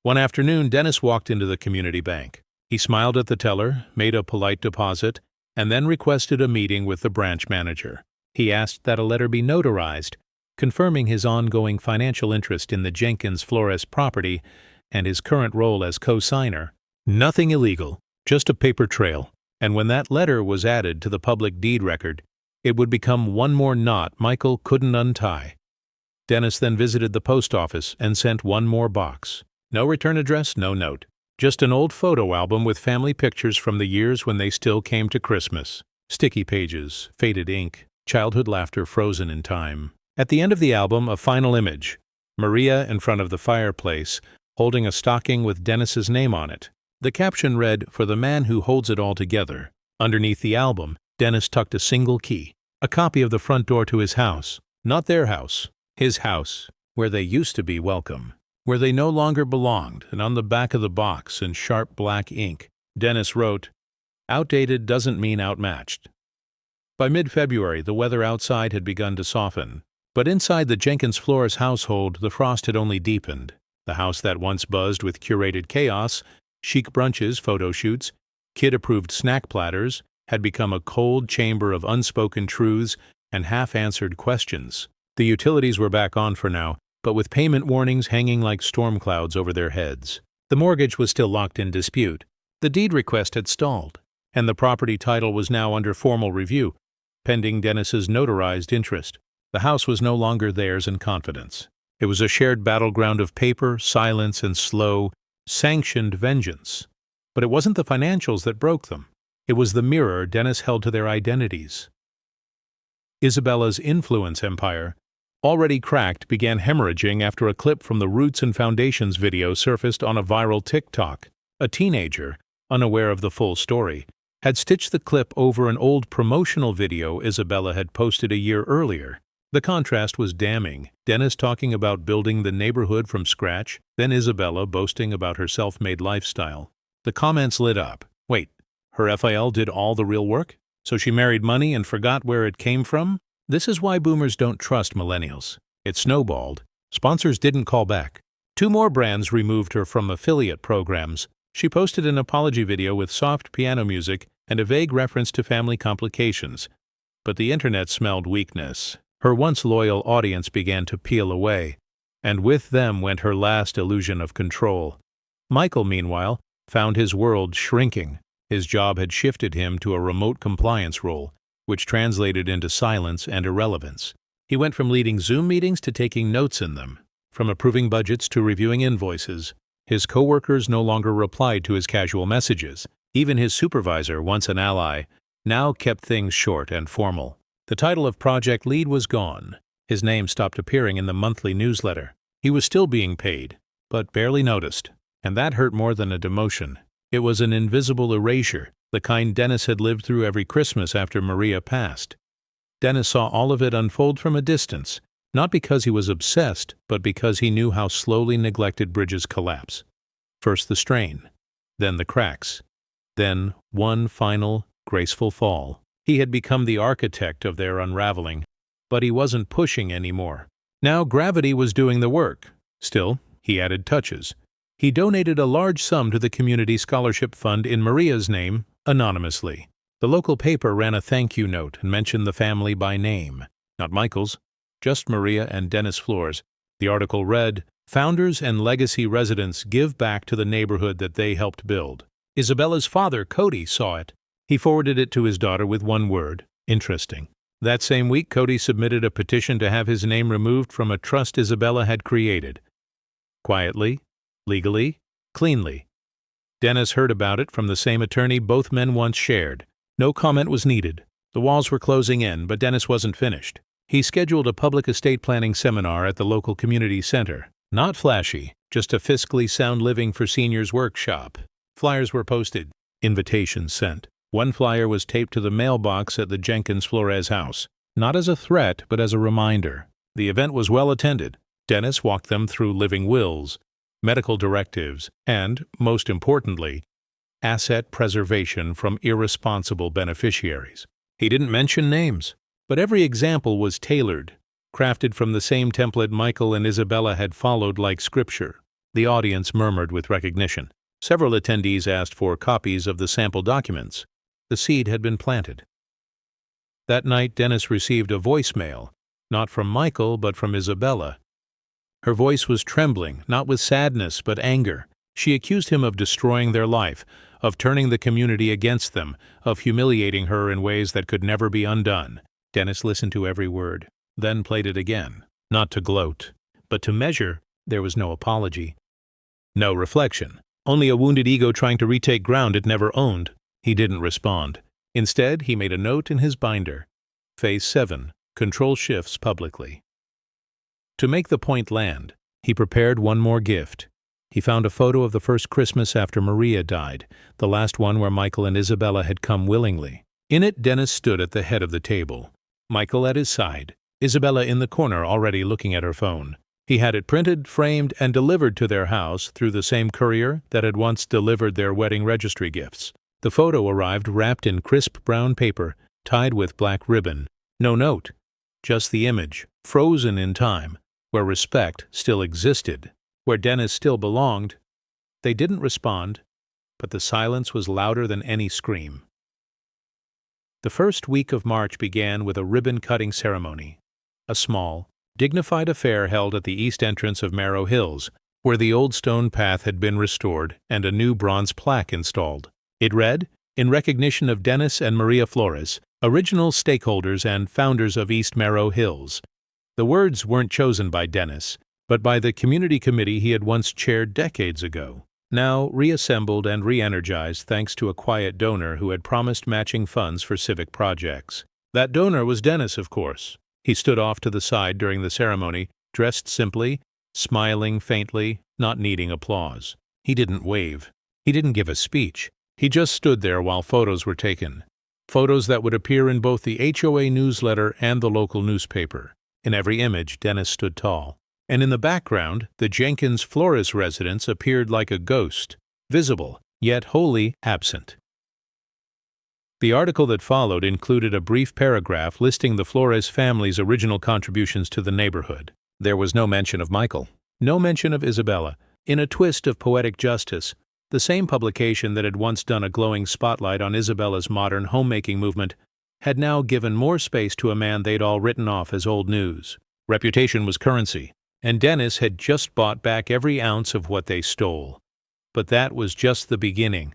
One afternoon, Dennis walked into the community bank. He smiled at the teller, made a polite deposit, and then requested a meeting with the branch manager. He asked that a letter be notarized, confirming his ongoing financial interest in the Jenkins Flores property and his current role as co-signer. Nothing illegal, just a paper trail. And when that letter was added to the public deed record, it would become one more knot Michael couldn't untie. Dennis then visited the post office and sent one more box. No return address, no note. Just an old photo album with family pictures from the years when they still came to Christmas. Sticky pages, faded ink, childhood laughter frozen in time. At the end of the album, a final image. Maria in front of the fireplace, holding a stocking with Dennis's name on it. The caption read, "For the man who holds it all together." Underneath the album, Dennis tucked a single key, a copy of the front door to his house. Not their house, his house, where they used to be welcome, where they no longer belonged, and on the back of the box, in sharp black ink, Dennis wrote, "Outdated doesn't mean outmatched." By mid-February, the weather outside had begun to soften, but inside the Jenkins-Flores household, the frost had only deepened. The house that once buzzed with curated chaos, chic brunches, photo shoots, kid-approved snack platters, had become a cold chamber of unspoken truths and half-answered questions. The utilities were back on for now, but with payment warnings hanging like storm clouds over their heads. The mortgage was still locked in dispute. The deed request had stalled, and the property title was now under formal review, pending Dennis's notarized interest. The house was no longer theirs in confidence. It was a shared battleground of paper, silence, and slow, sanctioned vengeance. But it wasn't the financials that broke them. It was the mirror Dennis held to their identities. Isabella's influence empire, already cracked, began hemorrhaging after a clip from the Roots and Foundations video surfaced on a viral TikTok. A teenager, unaware of the full story, had stitched the clip over an old promotional video Isabella had posted a year earlier. The contrast was damning. Dennis talking about building the neighborhood from scratch, then Isabella boasting about her self-made lifestyle. The comments lit up. Wait, her FIL did all the real work? So she married money and forgot where it came from? This is why boomers don't trust millennials. It snowballed. Sponsors didn't call back. 2 more brands removed her from affiliate programs. She posted an apology video with soft piano music and a vague reference to family complications. But the internet smelled weakness. Her once loyal audience began to peel away, and with them went her last illusion of control. Michael, meanwhile, found his world shrinking. His job had shifted him to a remote compliance role, which translated into silence and irrelevance. He went from leading Zoom meetings to taking notes in them, from approving budgets to reviewing invoices. His coworkers no longer replied to his casual messages. Even his supervisor, once an ally, now kept things short and formal. The title of project lead was gone. His name stopped appearing in the monthly newsletter. He was still being paid, but barely noticed, and that hurt more than a demotion. It was an invisible erasure, the kind Dennis had lived through every Christmas after Maria passed. Dennis saw all of it unfold from a distance, not because he was obsessed, but because he knew how slowly neglected bridges collapse. First the strain, then the cracks, then one final, graceful fall. He had become the architect of their unraveling, but he wasn't pushing anymore. Now gravity was doing the work. Still, he added touches. He donated a large sum to the Community Scholarship Fund in Maria's name, anonymously. The local paper ran a thank you note and mentioned the family by name. Not Michael's, just Maria and Dennis Flores. The article read, "Founders and legacy residents give back to the neighborhood that they helped build." Isabella's father, Cody, saw it. He forwarded it to his daughter with one word, interesting. That same week, Cody submitted a petition to have his name removed from a trust Isabella had created. Quietly, legally, cleanly. Dennis heard about it from the same attorney both men once shared. No comment was needed. The walls were closing in, but Dennis wasn't finished. He scheduled a public estate planning seminar at the local community center. Not flashy, just a fiscally sound living for seniors workshop. Flyers were posted, invitations sent. One flyer was taped to the mailbox at the Jenkins-Flores house, not as a threat, but as a reminder. The event was well attended. Dennis walked them through living wills, medical directives, and, most importantly, asset preservation from irresponsible beneficiaries. He didn't mention names, but every example was tailored, crafted from the same template Michael and Isabella had followed like scripture. The audience murmured with recognition. Several attendees asked for copies of the sample documents. The seed had been planted. That night, Dennis received a voicemail, not from Michael, but from Isabella. Her voice was trembling, not with sadness, but anger. She accused him of destroying their life, of turning the community against them, of humiliating her in ways that could never be undone. Dennis listened to every word, then played it again, not to gloat, but to measure. There was no apology, no reflection, only a wounded ego trying to retake ground it never owned. He didn't respond. Instead, he made a note in his binder. Phase 7. Control shifts publicly. To make the point land, He prepared one more gift. He found a photo of the first Christmas after Maria died, the last one where Michael and Isabella had come willingly. In it, Dennis stood at the head of the table, Michael at his side, Isabella in the corner already looking at her phone. He had it printed, framed, and delivered to their house through the same courier that had once delivered their wedding registry gifts. The photo arrived wrapped in crisp brown paper, tied with black ribbon. No note, just the image, frozen in time, where respect still existed, where Dennis still belonged. They didn't respond, but the silence was louder than any scream. The first week of March began with a ribbon-cutting ceremony, a small, dignified affair held at the east entrance of Merrow Hills, where the old stone path had been restored and a new bronze plaque installed. It read, "In recognition of Dennis and Maria Flores, original stakeholders and founders of East Merrow Hills." The words weren't chosen by Dennis, but by the community committee he had once chaired decades ago, now reassembled and re-energized thanks to a quiet donor who had promised matching funds for civic projects. That donor was Dennis, of course. He stood off to the side during the ceremony, dressed simply, smiling faintly, not needing applause. He didn't wave. He didn't give a speech. He just stood there while photos were taken. Photos that would appear in both the HOA newsletter and the local newspaper. In every image, Dennis stood tall. And in the background, the Jenkins Flores residence appeared like a ghost, visible, yet wholly absent. The article that followed included a brief paragraph listing the Flores family's original contributions to the neighborhood. There was no mention of Michael, no mention of Isabella. In a twist of poetic justice, the same publication that had once done a glowing spotlight on Isabella's modern homemaking movement had now given more space to a man they'd all written off as old news. Reputation was currency, and Dennis had just bought back every ounce of what they stole. But that was just the beginning.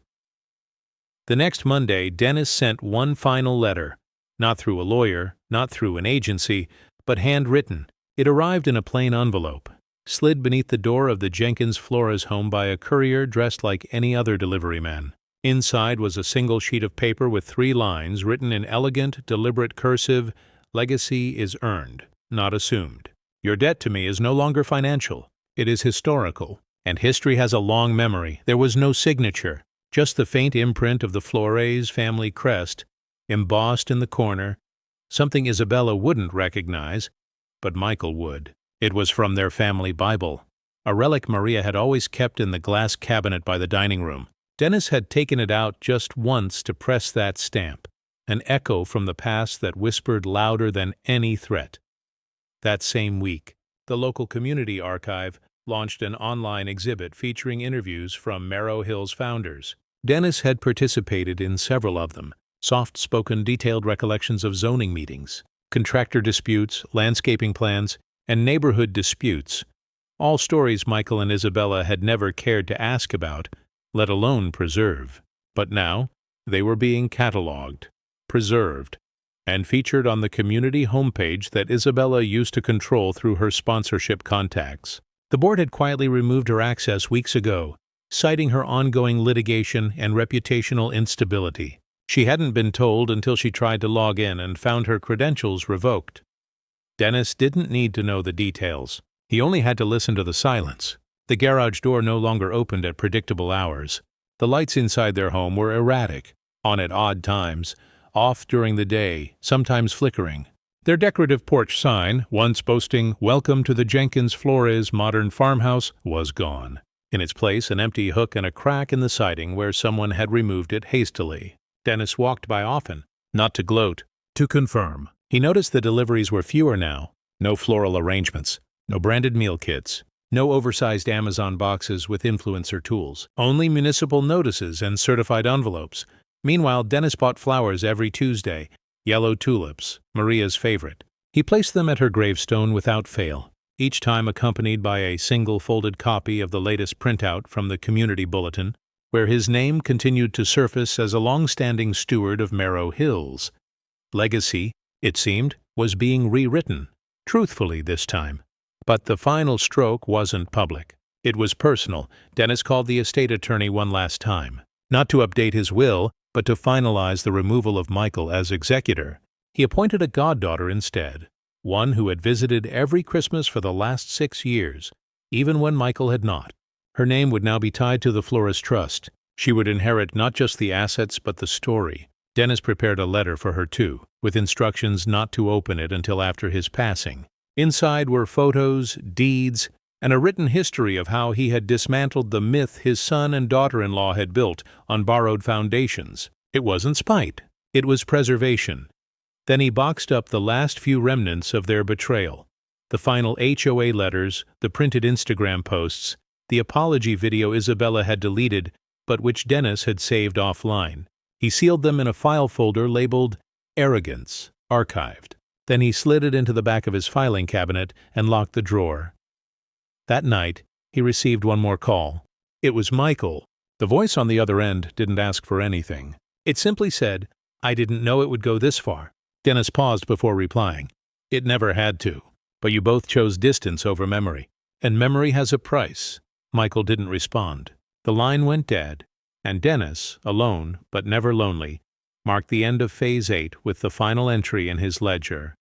The next Monday, Dennis sent one final letter, not through a lawyer, not through an agency, but handwritten. It arrived in a plain envelope, slid beneath the door of the Jenkins Flores home by a courier dressed like any other delivery man. Inside was a single sheet of paper with 3 lines written in elegant, deliberate cursive, "Legacy is earned, not assumed. Your debt to me is no longer financial. It is historical, and history has a long memory." There was no signature, just the faint imprint of the Flores family crest, embossed in the corner, something Isabella wouldn't recognize, but Michael would. It was from their family Bible, a relic Maria had always kept in the glass cabinet by the dining room. Dennis had taken it out just once to press that stamp, an echo from the past that whispered louder than any threat. That same week, the local community archive launched an online exhibit featuring interviews from Merrow Hills founders. Dennis had participated in several of them, soft-spoken detailed recollections of zoning meetings, contractor disputes, landscaping plans, and neighborhood disputes, all stories Michael and Isabella had never cared to ask about, let alone preserve. But now, they were being cataloged, preserved, and featured on the community homepage that Isabella used to control through her sponsorship contacts. The board had quietly removed her access weeks ago, citing her ongoing litigation and reputational instability. She hadn't been told until she tried to log in and found her credentials revoked. Dennis didn't need to know the details. He only had to listen to the silence. The garage door no longer opened at predictable hours. The lights inside their home were erratic, on at odd times, off during the day, sometimes flickering. Their decorative porch sign, once boasting "Welcome to the Jenkins Flores Modern Farmhouse," was gone. In its place, an empty hook and a crack in the siding where someone had removed it hastily. Dennis walked by often, not to gloat, to confirm. He noticed the deliveries were fewer now. No floral arrangements, no branded meal kits, no oversized Amazon boxes with influencer tools, only municipal notices and certified envelopes. Meanwhile, Dennis bought flowers every Tuesday, yellow tulips, Maria's favorite. He placed them at her gravestone without fail, each time accompanied by a single folded copy of the latest printout from the community bulletin, where his name continued to surface as a long-standing steward of Merrow Hills. Legacy, it seemed, was being rewritten, truthfully this time. But the final stroke wasn't public. It was personal. Dennis called the estate attorney one last time, not to update his will, but to finalize the removal of Michael as executor. He appointed a goddaughter instead, one who had visited every Christmas for the last 6 years, even when Michael had not. Her name would now be tied to the Flores Trust. She would inherit not just the assets but the story. Dennis prepared a letter for her too, with instructions not to open it until after his passing. Inside were photos, deeds, and a written history of how he had dismantled the myth his son and daughter-in-law had built on borrowed foundations. It wasn't spite. It was preservation. Then he boxed up the last few remnants of their betrayal. The final HOA letters, the printed Instagram posts, the apology video Isabella had deleted but which Dennis had saved offline. He sealed them in a file folder labeled Arrogance, Archived. Then he slid it into the back of his filing cabinet and locked the drawer. That night, he received one more call. It was Michael. The voice on the other end didn't ask for anything. It simply said, "I didn't know it would go this far." Dennis paused before replying. "It never had to. But you both chose distance over memory. And memory has a price." Michael didn't respond. The line went dead, and Dennis, alone but never lonely, marked the end of Phase 8 with the final entry in his ledger.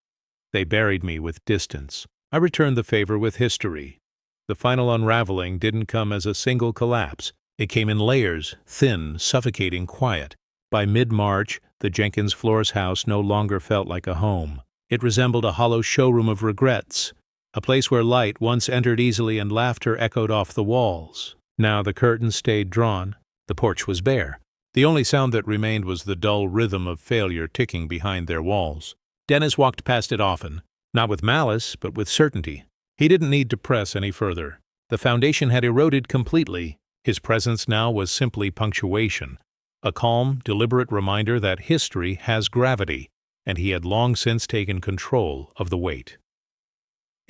"They buried me with distance. I returned the favor with history." The final unraveling didn't come as a single collapse. It came in layers, thin, suffocating quiet. By mid-March, the Jenkins Flores house no longer felt like a home. It resembled a hollow showroom of regrets, a place where light once entered easily and laughter echoed off the walls. Now the curtains stayed drawn. The porch was bare. The only sound that remained was the dull rhythm of failure ticking behind their walls. Dennis walked past it often, not with malice, but with certainty. He didn't need to press any further. The foundation had eroded completely. His presence now was simply punctuation, a calm, deliberate reminder that history has gravity, and he had long since taken control of the weight.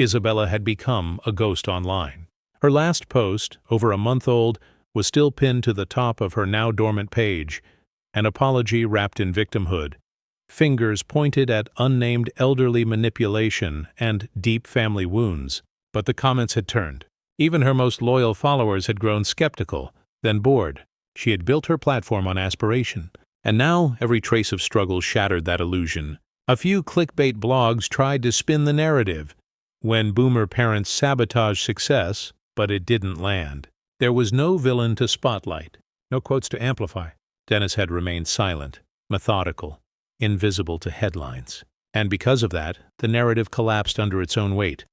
Isabella had become a ghost online. Her last post, over a month old, was still pinned to the top of her now dormant page, an apology wrapped in victimhood, fingers pointed at unnamed elderly manipulation and deep family wounds. But the comments had turned. Even her most loyal followers had grown skeptical, then bored. She had built her platform on aspiration, and now every trace of struggle shattered that illusion. A few clickbait blogs tried to spin the narrative. When boomer parents sabotaged success, but it didn't land. There was no villain to spotlight, no quotes to amplify. Dennis had remained silent, methodical, invisible to headlines. And because of that, the narrative collapsed under its own weight.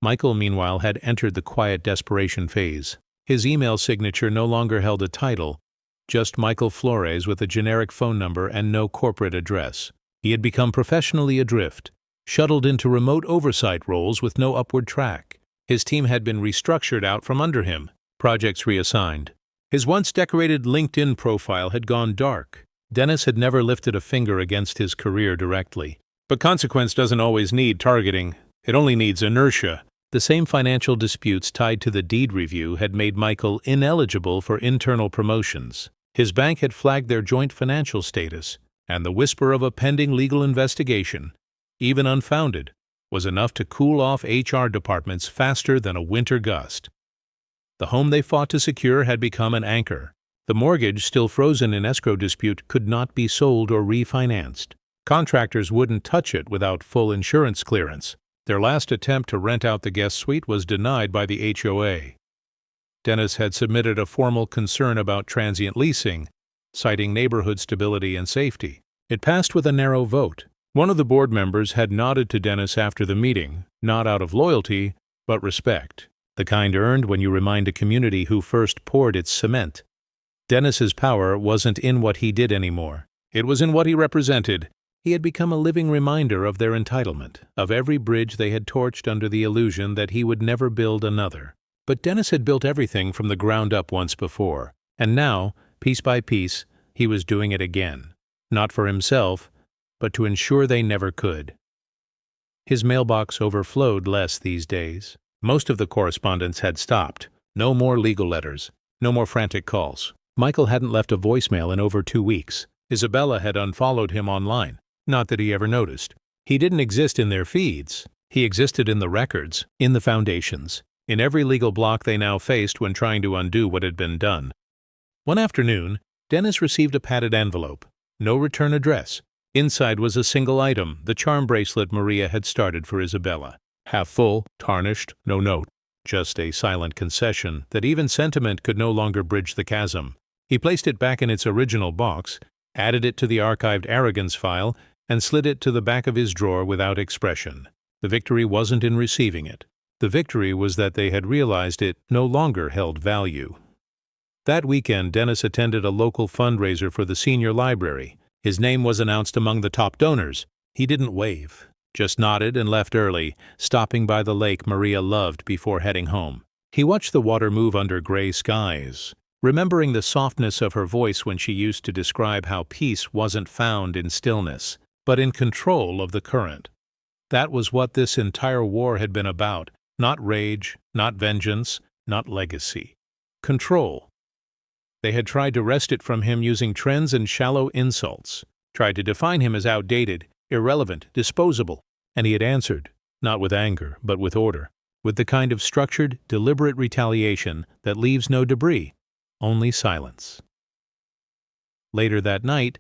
Michael, meanwhile, had entered the quiet desperation phase. His email signature no longer held a title, just Michael Flores with a generic phone number and no corporate address. He had become professionally adrift, shuttled into remote oversight roles with no upward track. His team had been restructured out from under him, projects reassigned. His once decorated LinkedIn profile had gone dark. Dennis had never lifted a finger against his career directly. But consequence doesn't always need targeting. It only needs inertia. The same financial disputes tied to the deed review had made Michael ineligible for internal promotions. His bank had flagged their joint financial status, and the whisper of a pending legal investigation, even unfounded, was enough to cool off HR departments faster than a winter gust. The home they fought to secure had become an anchor. The mortgage, still frozen in escrow dispute, could not be sold or refinanced. Contractors wouldn't touch it without full insurance clearance. Their last attempt to rent out the guest suite was denied by the HOA. Dennis had submitted a formal concern about transient leasing, citing neighborhood stability and safety. It passed with a narrow vote. One of the board members had nodded to Dennis after the meeting, not out of loyalty, but respect, the kind earned when you remind a community who first poured its cement. Dennis's power wasn't in what he did anymore. It was in what he represented. He had become a living reminder of their entitlement, of every bridge they had torched under the illusion that he would never build another. But Dennis had built everything from the ground up once before, and now, piece by piece, he was doing it again. Not for himself, but to ensure they never could. His mailbox overflowed less these days. Most of the correspondence had stopped. No more legal letters. No more frantic calls. Michael hadn't left a voicemail in over 2 weeks. Isabella had unfollowed him online. Not that he ever noticed. He didn't exist in their feeds. He existed in the records, in the foundations, in every legal block they now faced when trying to undo what had been done. One afternoon, Dennis received a padded envelope. No return address. Inside was a single item, the charm bracelet Maria had started for Isabella. Half full, tarnished, no note. just a silent concession that even sentiment could no longer bridge the chasm. He placed it back in its original box, added it to the archived arrogance file, and slid it to the back of his drawer without expression. The victory wasn't in receiving it. The victory was that they had realized it no longer held value. That weekend, Dennis attended a local fundraiser for the senior library. His name was announced among the top donors. He didn't wave, just nodded and left early, stopping by the lake Maria loved before heading home. He watched the water move under gray skies, remembering the softness of her voice when she used to describe how peace wasn't found in stillness, but in control of the current. That was what this entire war had been about. Not rage, not vengeance, not legacy. Control. They had tried to wrest it from him using trends and shallow insults, tried to define him as outdated, irrelevant, disposable, and he had answered, not with anger, but with order, with the kind of structured, deliberate retaliation that leaves no debris, only silence. Later that night,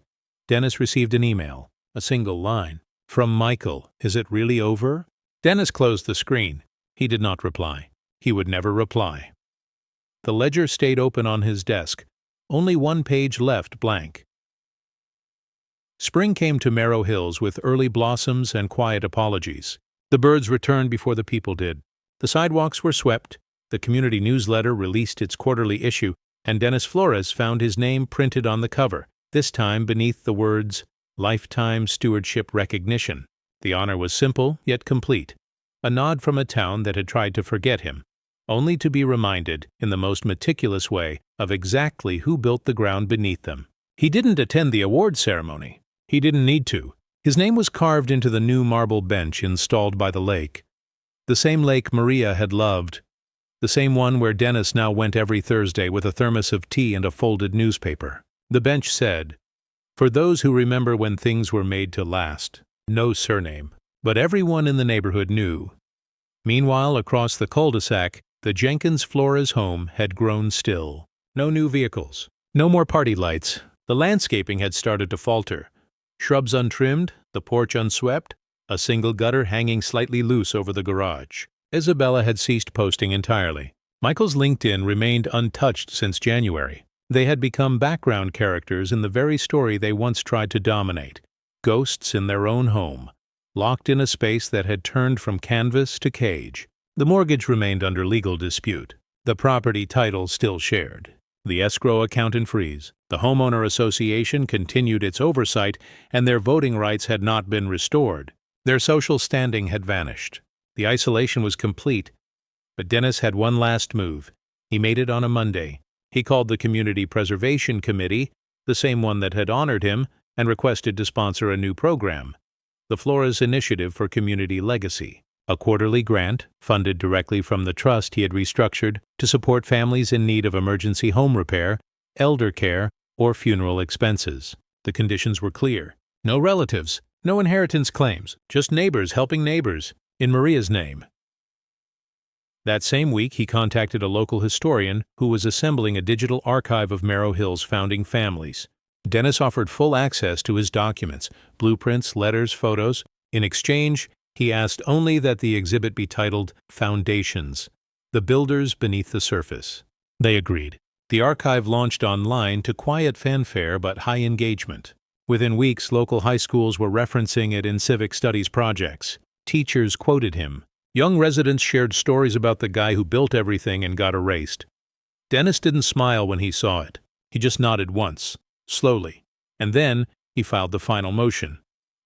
Dennis received an email, a single line, from Michael. "Is it really over?" Dennis closed the screen. He did not reply. He would never reply. The ledger stayed open on his desk, only one page left blank. Spring came to Merrow Hills with early blossoms and quiet apologies. The birds returned before the people did. The sidewalks were swept, the community newsletter released its quarterly issue, and Dennis Flores found his name printed on the cover, this time beneath the words, "Lifetime Stewardship Recognition." The honor was simple, yet complete. A nod from a town that had tried to forget him, only to be reminded, in the most meticulous way, of exactly who built the ground beneath them. He didn't attend the award ceremony. He didn't need to. His name was carved into the new marble bench installed by the lake. The same lake Maria had loved. The same one where Dennis now went every Thursday with a thermos of tea and a folded newspaper. The bench said, "For those who remember when things were made to last." No surname, but everyone in the neighborhood knew. Meanwhile, across the cul-de-sac, the Jenkins-Flores home had grown still. No new vehicles. No more party lights. The landscaping had started to falter. Shrubs untrimmed, the porch unswept, a single gutter hanging slightly loose over the garage. Isabella had ceased posting entirely. Michael's LinkedIn remained untouched since January. They had become background characters in the very story they once tried to dominate. Ghosts in their own home, locked in a space that had turned from canvas to cage. The mortgage remained under legal dispute. The property title still shared. The escrow account in freeze. The homeowner association continued its oversight, and their voting rights had not been restored. Their social standing had vanished. The isolation was complete. But Dennis had one last move. He made it on a Monday. He called the Community Preservation Committee, the same one that had honored him, and requested to sponsor a new program, the Flores Initiative for Community Legacy, a quarterly grant funded directly from the trust he had restructured to support families in need of emergency home repair, elder care, or funeral expenses. The conditions were clear. No relatives, no inheritance claims, just neighbors helping neighbors, in Maria's name. That same week, he contacted a local historian who was assembling a digital archive of Merrow Hills' founding families. Dennis offered full access to his documents, blueprints, letters, photos. In exchange, he asked only that the exhibit be titled Foundations, the Builders Beneath the Surface. They agreed. The archive launched online to quiet fanfare but high engagement. Within weeks, local high schools were referencing it in civic studies projects. Teachers quoted him. Young residents shared stories about the guy who built everything and got erased. Dennis didn't smile when he saw it. He just nodded once, slowly, and then he filed the final motion.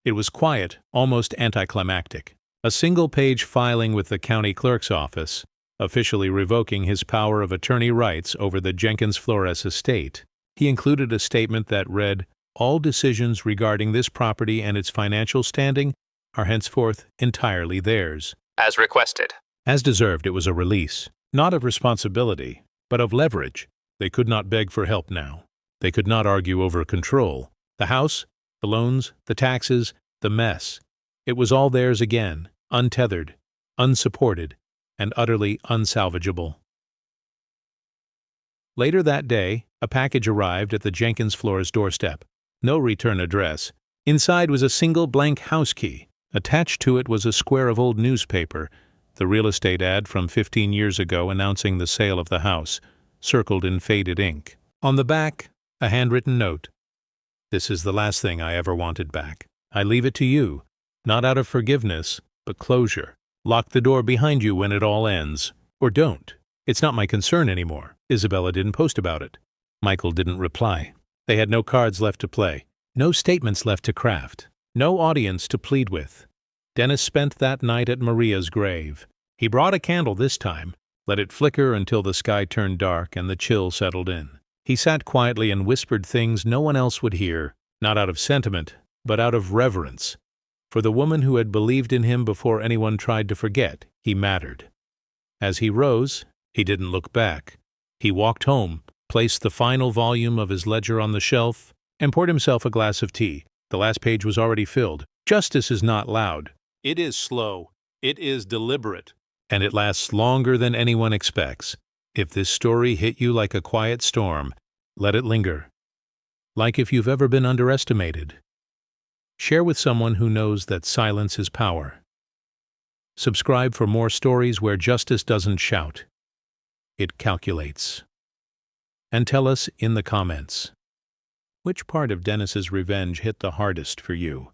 It was quiet, almost anticlimactic. A single-page filing with the county clerk's office, officially revoking his power of attorney rights over the Jenkins-Flores estate. He included a statement that read, "All decisions regarding this property and its financial standing are henceforth entirely theirs." As requested. As deserved, it was a release, not of responsibility, but of leverage. They could not beg for help now. They could not argue over control. The house, the loans, the taxes, the mess. It was all theirs again, untethered, unsupported, and utterly unsalvageable. Later that day, a package arrived at the Jenkins-Flores doorstep. No return address. Inside was a single blank house key. Attached to it was a square of old newspaper, The real estate ad from 15 years ago announcing the sale of the house, circled in faded ink. On the back, a handwritten note. This is the last thing I ever wanted back. I leave it to you, not out of forgiveness, but closure. Lock the door behind you when it all ends. Or don't. It's not my concern anymore. Isabella didn't post about it. Michael didn't reply. They had no cards left to play, no statements left to craft, no audience to plead with. Dennis spent that night at Maria's grave. He brought a candle this time, let it flicker until the sky turned dark and the chill settled in. He sat quietly and whispered things no one else would hear, not out of sentiment, but out of reverence. For the woman who had believed in him before anyone tried to forget, he mattered. As he rose, he didn't look back. He walked home, placed the final volume of his ledger on the shelf, and poured himself a glass of tea. The last page was already filled. Justice is not loud. It is slow. It is deliberate. And it lasts longer than anyone expects. If this story hit you like a quiet storm, let it linger. Like if you've ever been underestimated. Share with someone who knows that silence is power. Subscribe for more stories where justice doesn't shout. It calculates. And tell us in the comments, which part of Dennis's revenge hit the hardest for you?